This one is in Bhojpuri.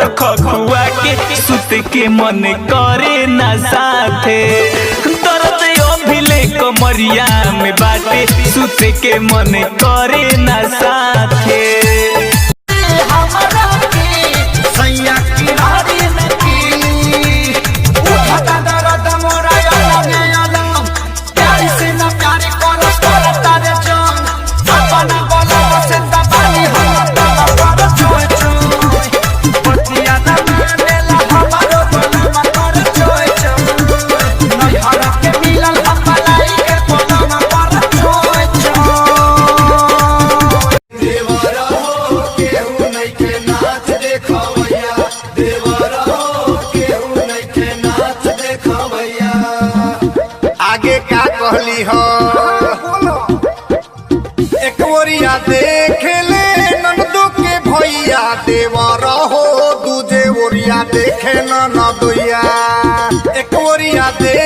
तो खखुआ के सुत के मन करे ना साथे। दर्द अभिले कमरिया में बाटे सुत के मन करे ना साथे। आगे का कहली हो एक ओरिया देख ले नंदू के भैया देवर हो, दूजे ओरिया देखे ननदुया। एक ओरिया